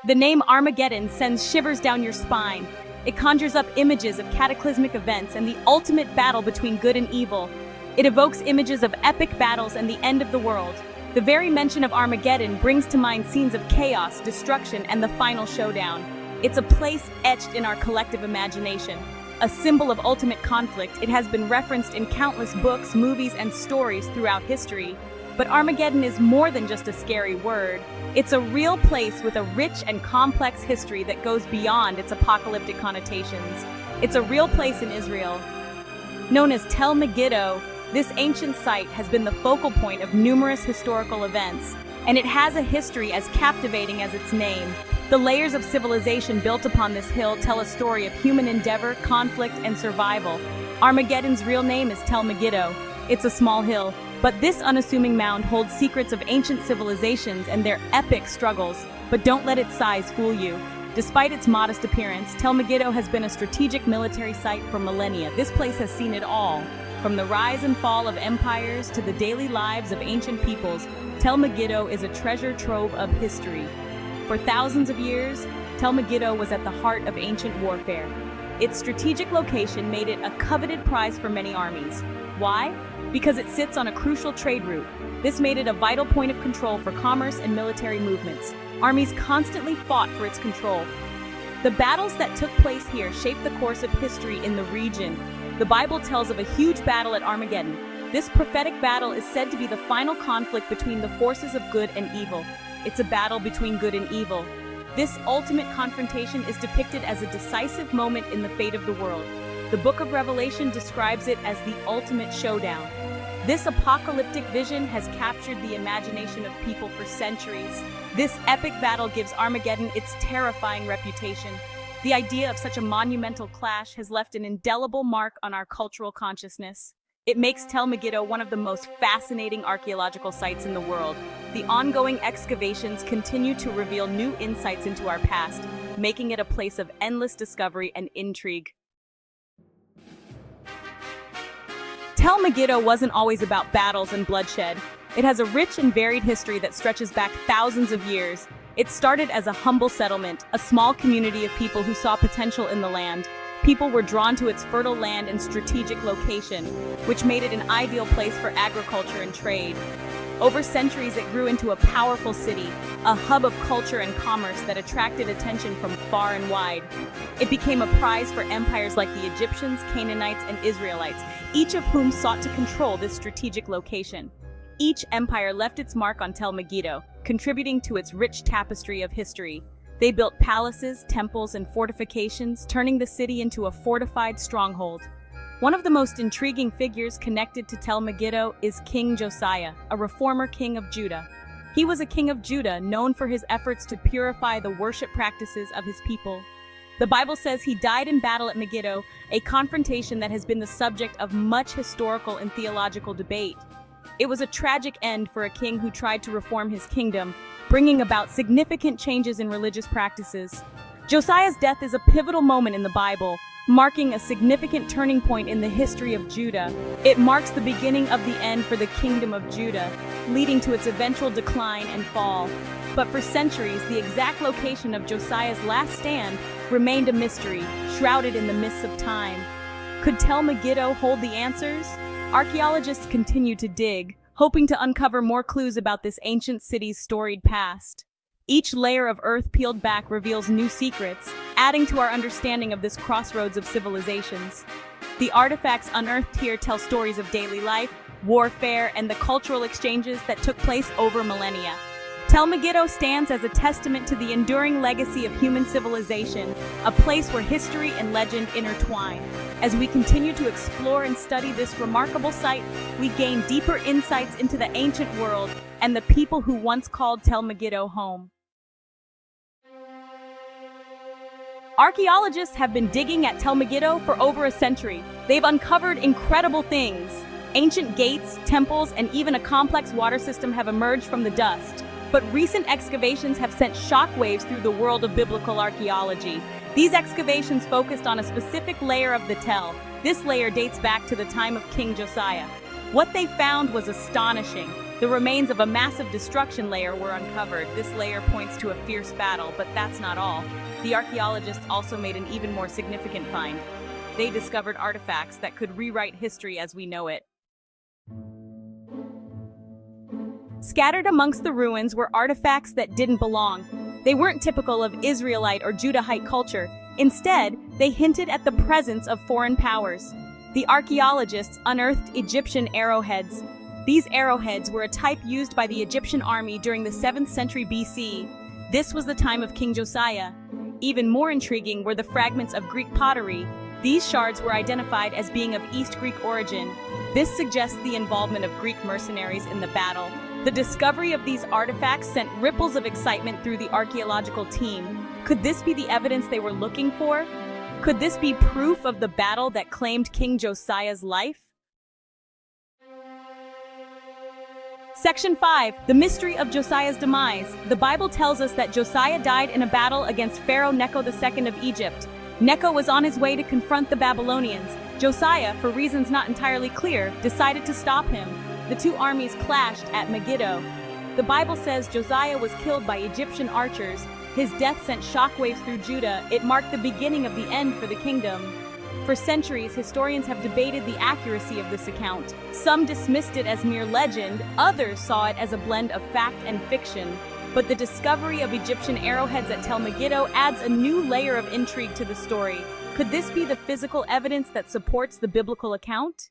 The name Armageddon sends shivers down your spine. It conjures up images of cataclysmic events and the ultimate battle between good and evil. It evokes images of epic battles and the end of the world. The very mention of Armageddon brings to mind scenes of chaos, destruction, and the final showdown. It's a place etched in our collective imagination. A symbol of ultimate conflict, it has been referenced in countless books, movies, and stories throughout history. But Armageddon is more than just a scary word. It's a real place with a rich and complex history that goes beyond its apocalyptic connotations. It's a real place in Israel. Known as Tel Megiddo, this ancient site has been the focal point of numerous historical events, and it has a history as captivating as its name. The layers of civilization built upon this hill tell a story of human endeavor, conflict, and survival. Armageddon's real name is Tel Megiddo. It's a small hill, but this unassuming mound holds secrets of ancient civilizations and their epic struggles. But don't let its size fool you. Despite its modest appearance, Tel Megiddo has been a strategic military site for millennia. This place has seen it all. From the rise and fall of empires to the daily lives of ancient peoples, Tel Megiddo is a treasure trove of history. For thousands of years, Tel Megiddo was at the heart of ancient warfare. Its strategic location made it a coveted prize for many armies. Why? Because it sits on a crucial trade route. This made it a vital point of control for commerce and military movements. Armies constantly fought for its control. The battles that took place here shaped the course of history in the region. The Bible tells of a huge battle at Armageddon. This prophetic battle is said to be the final conflict between the forces of good and evil. It's a battle between good and evil. This ultimate confrontation is depicted as a decisive moment in the fate of the world. The book of Revelation describes it as the ultimate showdown. This apocalyptic vision has captured the imagination of people for centuries. This epic battle gives Armageddon its terrifying reputation. The idea of such a monumental clash has left an indelible mark on our cultural consciousness. It makes Tel Megiddo one of the most fascinating archaeological sites in the world. The ongoing excavations continue to reveal new insights into our past, making it a place of endless discovery and intrigue. Tel Megiddo wasn't always about battles and bloodshed. It has a rich and varied history that stretches back thousands of years. It started as a humble settlement, a small community of people who saw potential in the land. People were drawn to its fertile land and strategic location, which made it an ideal place for agriculture and trade. Over centuries, it grew into a powerful city, a hub of culture and commerce that attracted attention from far and wide. It became a prize for empires like the Egyptians, Canaanites, and Israelites, each of whom sought to control this strategic location. Each empire left its mark on Tel Megiddo, contributing to its rich tapestry of history. They built palaces, temples, and fortifications, turning the city into a fortified stronghold. One of the most intriguing figures connected to Tel Megiddo is King Josiah, a reformer king of Judah. He was a king of Judah known for his efforts to purify the worship practices of his people. The Bible says he died in battle at Megiddo, a confrontation that has been the subject of much historical and theological debate. It was a tragic end for a king who tried to reform his kingdom, bringing about significant changes in religious practices. Josiah's death is a pivotal moment in the Bible, marking a significant turning point in the history of Judah. It marks the beginning of the end for the kingdom of Judah, leading to its eventual decline and fall. But for centuries, the exact location of Josiah's last stand remained a mystery, shrouded in the mists of time. Could Tel Megiddo hold the answers? Archaeologists continue to dig, hoping to uncover more clues about this ancient city's storied past. Each layer of earth peeled back reveals new secrets, adding to our understanding of this crossroads of civilizations. The artifacts unearthed here tell stories of daily life, warfare, and the cultural exchanges that took place over millennia. Tel Megiddo stands as a testament to the enduring legacy of human civilization, a place where history and legend intertwine. As we continue to explore and study this remarkable site, we gain deeper insights into the ancient world and the people who once called Tel Megiddo home. Archaeologists have been digging at Tel Megiddo for over a century. They've uncovered incredible things. Ancient gates, temples, and even a complex water system have emerged from the dust. But recent excavations have sent shockwaves through the world of biblical archaeology. These excavations focused on a specific layer of the Tel. This layer dates back to the time of King Josiah. What they found was astonishing. The remains of a massive destruction layer were uncovered. This layer points to a fierce battle, but that's not all. The archaeologists also made an even more significant find. They discovered artifacts that could rewrite history as we know it. Scattered amongst the ruins were artifacts that didn't belong. They weren't typical of Israelite or Judahite culture. Instead, they hinted at the presence of foreign powers. The archaeologists unearthed Egyptian arrowheads. These arrowheads were a type used by the Egyptian army during the 7th century BC. This was the time of King Josiah. Even more intriguing were the fragments of Greek pottery. These shards were identified as being of East Greek origin. This suggests the involvement of Greek mercenaries in the battle. The discovery of these artifacts sent ripples of excitement through the archaeological team. Could this be the evidence they were looking for? Could this be proof of the battle that claimed King Josiah's life? Section 5. The mystery of Josiah's demise. The Bible tells us that Josiah died in a battle against Pharaoh Necho II of Egypt. Necho was on his way to confront the Babylonians. Josiah, for reasons not entirely clear, decided to stop him. The two armies clashed at Megiddo. The Bible says Josiah was killed by Egyptian archers. His death sent shockwaves through Judah. It marked the beginning of the end for the kingdom. For centuries, historians have debated the accuracy of this account. Some dismissed it as mere legend, others saw it as a blend of fact and fiction. But the discovery of Egyptian arrowheads at Tel Megiddo adds a new layer of intrigue to the story. Could this be the physical evidence that supports the biblical account?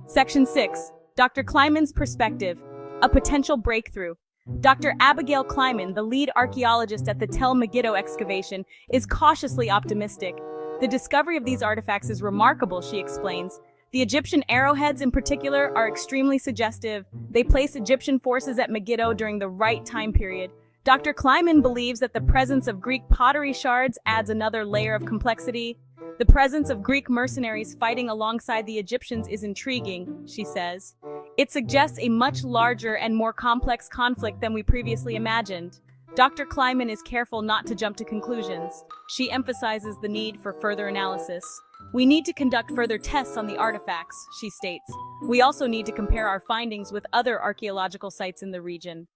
Section 6. Dr. Kleiman's perspective. A potential breakthrough. Dr. Abigail Kleiman, the lead archaeologist at the Tel Megiddo excavation, is cautiously optimistic. The discovery of these artifacts is remarkable, she explains. The Egyptian arrowheads in particular are extremely suggestive. They place Egyptian forces at Megiddo during the right time period. Dr. Kleiman believes that the presence of Greek pottery shards adds another layer of complexity. The presence of Greek mercenaries fighting alongside the Egyptians is intriguing, she says. It suggests a much larger and more complex conflict than we previously imagined. Dr. Kleiman is careful not to jump to conclusions. She emphasizes the need for further analysis. We need to conduct further tests on the artifacts, she states. We also need to compare our findings with other archaeological sites in the region.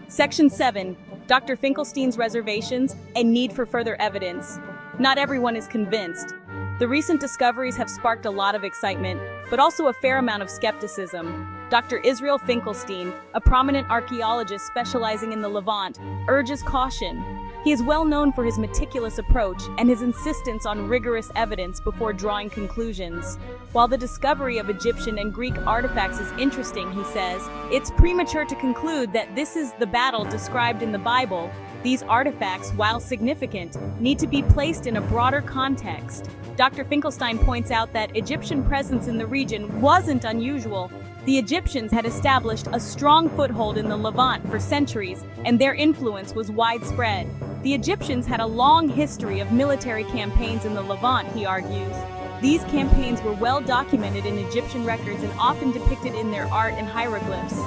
Section 7. Dr. Finkelstein's reservations and need for further evidence. Not everyone is convinced. The recent discoveries have sparked a lot of excitement, but also a fair amount of skepticism. Dr. Israel Finkelstein, a prominent archaeologist specializing in the Levant, urges caution. He is well known for his meticulous approach and his insistence on rigorous evidence before drawing conclusions. While the discovery of Egyptian and Greek artifacts is interesting, he says, it's premature to conclude that this is the battle described in the Bible. These artifacts, while significant, need to be placed in a broader context. Dr. Finkelstein points out that Egyptian presence in the region wasn't unusual. The Egyptians had established a strong foothold in the Levant for centuries, and their influence was widespread. The Egyptians had a long history of military campaigns in the Levant, he argues. These campaigns were well documented in Egyptian records and often depicted in their art and hieroglyphs.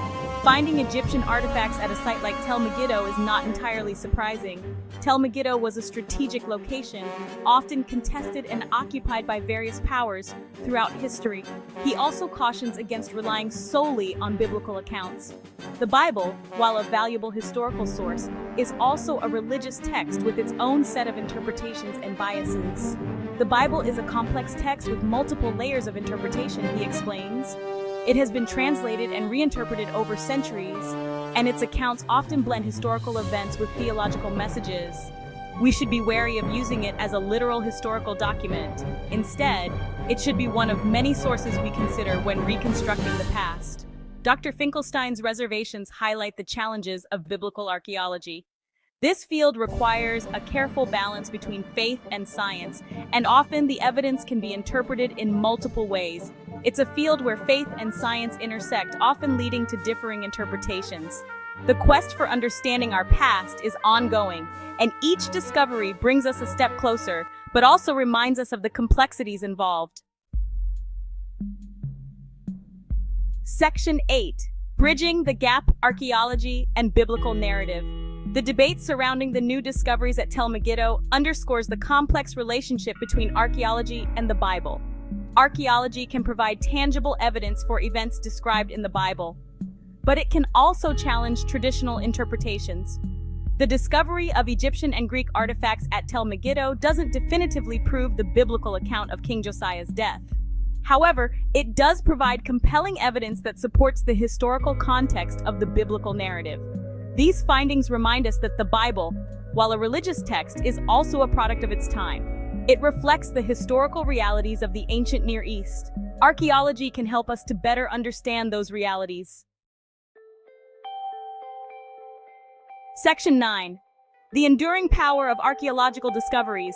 Finding Egyptian artifacts at a site like Tel Megiddo is not entirely surprising. Tel Megiddo was a strategic location, often contested and occupied by various powers throughout history. He also cautions against relying solely on biblical accounts. The Bible, while a valuable historical source, is also a religious text with its own set of interpretations and biases. The Bible is a complex text with multiple layers of interpretation, he explains. It has been translated and reinterpreted over centuries, and its accounts often blend historical events with theological messages. We should be wary of using it as a literal historical document. Instead, it should be one of many sources we consider when reconstructing the past. Dr. Finkelstein's reservations highlight the challenges of biblical archaeology. This field requires a careful balance between faith and science, and often the evidence can be interpreted in multiple ways. It's a field where faith and science intersect, often leading to differing interpretations. The quest for understanding our past is ongoing, and each discovery brings us a step closer, but also reminds us of the complexities involved. Section 8. Bridging the Gap: Archaeology and Biblical Narrative. The debate surrounding the new discoveries at Tel Megiddo underscores the complex relationship between archaeology and the Bible. Archaeology can provide tangible evidence for events described in the Bible, but it can also challenge traditional interpretations. The discovery of Egyptian and Greek artifacts at Tel Megiddo doesn't definitively prove the biblical account of King Josiah's death. However, it does provide compelling evidence that supports the historical context of the biblical narrative. These findings remind us that the Bible, while a religious text, is also a product of its time. It reflects the historical realities of the ancient Near East. Archaeology can help us to better understand those realities. Section 9. The enduring power of archaeological discoveries.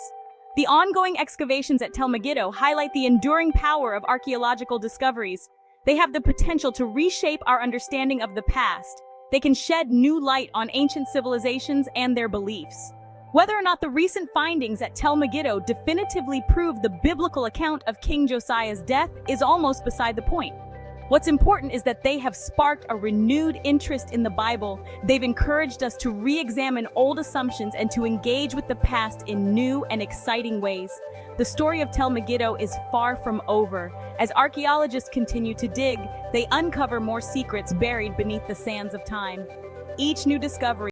The ongoing excavations at Tel Megiddo highlight the enduring power of archaeological discoveries. They have the potential to reshape our understanding of the past. They can shed new light on ancient civilizations and their beliefs. Whether or not the recent findings at Tel Megiddo definitively prove the biblical account of King Josiah's death is almost beside the point. What's important is that they have sparked a renewed interest in the Bible. They've encouraged us to re-examine old assumptions and to engage with the past in new and exciting ways. The story of Tel Megiddo is far from over. As archaeologists continue to dig, they uncover more secrets buried beneath the sands of time. Each new discovery